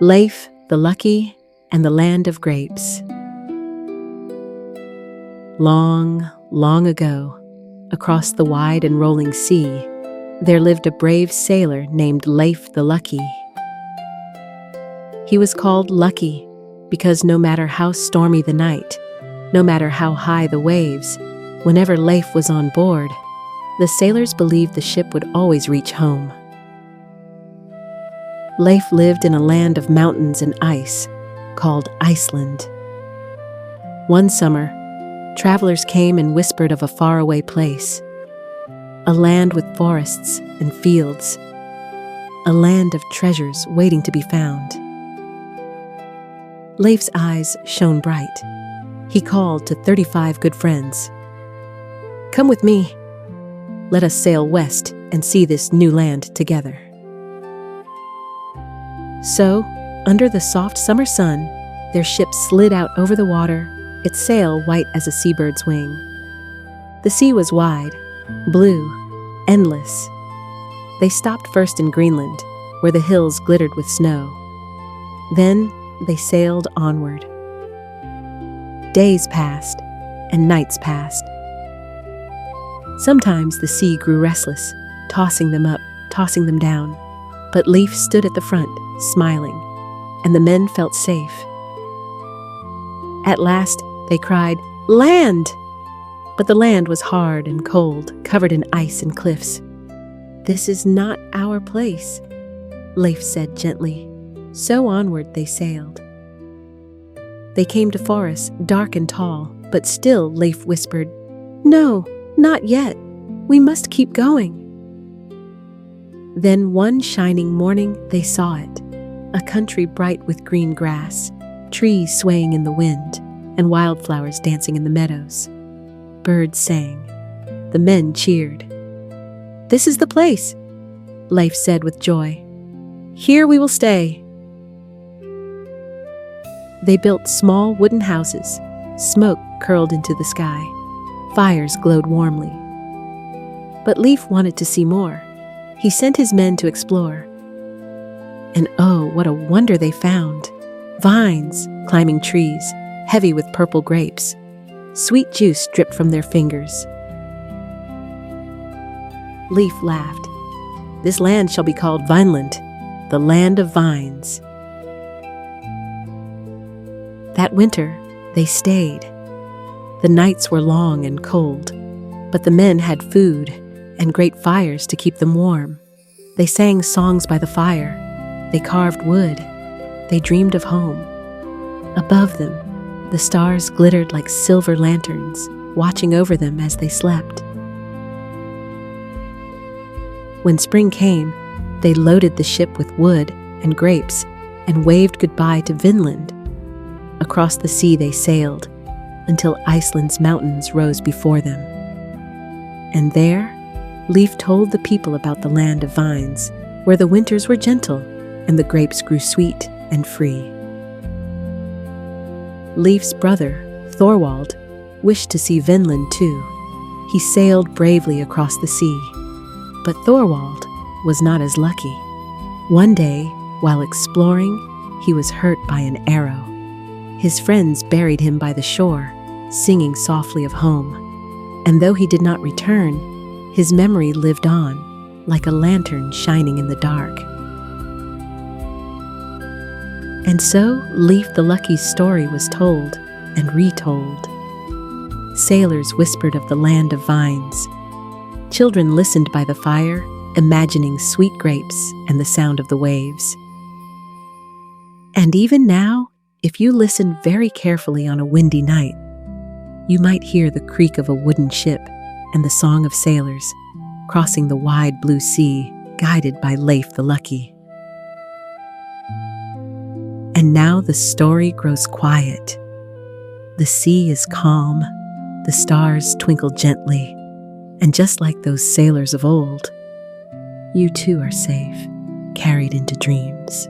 Leif the Lucky and the Land of Grapes. Long, long ago, across the wide and rolling sea, there lived a brave sailor named Leif the Lucky. He was called Lucky because no matter how stormy the night, no matter how high the waves, whenever Leif was on board, the sailors believed the ship would always reach home. Leif lived in a land of mountains and ice called Iceland. One summer, travelers came and whispered of a faraway place, a land with forests and fields, a land of treasures waiting to be found. Leif's eyes shone bright. He called to 35 good friends. "Come with me. Let us sail west and see this new land together." So, under the soft summer sun, their ship slid out over the water, its sail white as a seabird's wing. The sea was wide, blue, endless. They stopped first in Greenland, where the hills glittered with snow. Then they sailed onward. Days passed, and nights passed. Sometimes the sea grew restless, tossing them up, tossing them down. But Leif stood at the front, smiling, and the men felt safe. At last, they cried, "Land!" But the land was hard and cold, covered in ice and cliffs. "This is not our place," Leif said gently. So onward they sailed. They came to forests, dark and tall, but still Leif whispered, "No, not yet. We must keep going." Then one shining morning they saw it, a country bright with green grass, trees swaying in the wind, and wildflowers dancing in the meadows. Birds sang. The men cheered. "This is the place," Leif said with joy. "Here we will stay." They built small wooden houses. Smoke curled into the sky. Fires glowed warmly. But Leif wanted to see more. He sent his men to explore. And oh, what a wonder they found! Vines climbing trees, heavy with purple grapes. Sweet juice dripped from their fingers. Leif laughed. "This land shall be called Vineland, the land of vines." That winter, they stayed. The nights were long and cold, but the men had food and great fires to keep them warm. They sang songs by the fire. They carved wood. They dreamed of home. Above them, the stars glittered like silver lanterns, watching over them as they slept. When spring came, they loaded the ship with wood and grapes and waved goodbye to Vinland. Across the sea they sailed until Iceland's mountains rose before them. And there, Leif told the people about the land of vines, where the winters were gentle and the grapes grew sweet and free. Leif's brother, Thorwald, wished to see Vinland too. He sailed bravely across the sea. But Thorwald was not as lucky. One day, while exploring, he was hurt by an arrow. His friends buried him by the shore, singing softly of home. And though he did not return, his memory lived on, like a lantern shining in the dark. And so, Leif the Lucky's story was told and retold. Sailors whispered of the land of vines. Children listened by the fire, imagining sweet grapes and the sound of the waves. And even now, if you listen very carefully on a windy night, you might hear the creak of a wooden ship and the song of sailors crossing the wide blue sea, guided by Leif the Lucky. And now the story grows quiet. The sea is calm, the stars twinkle gently, and just like those sailors of old, you too are safe, carried into dreams.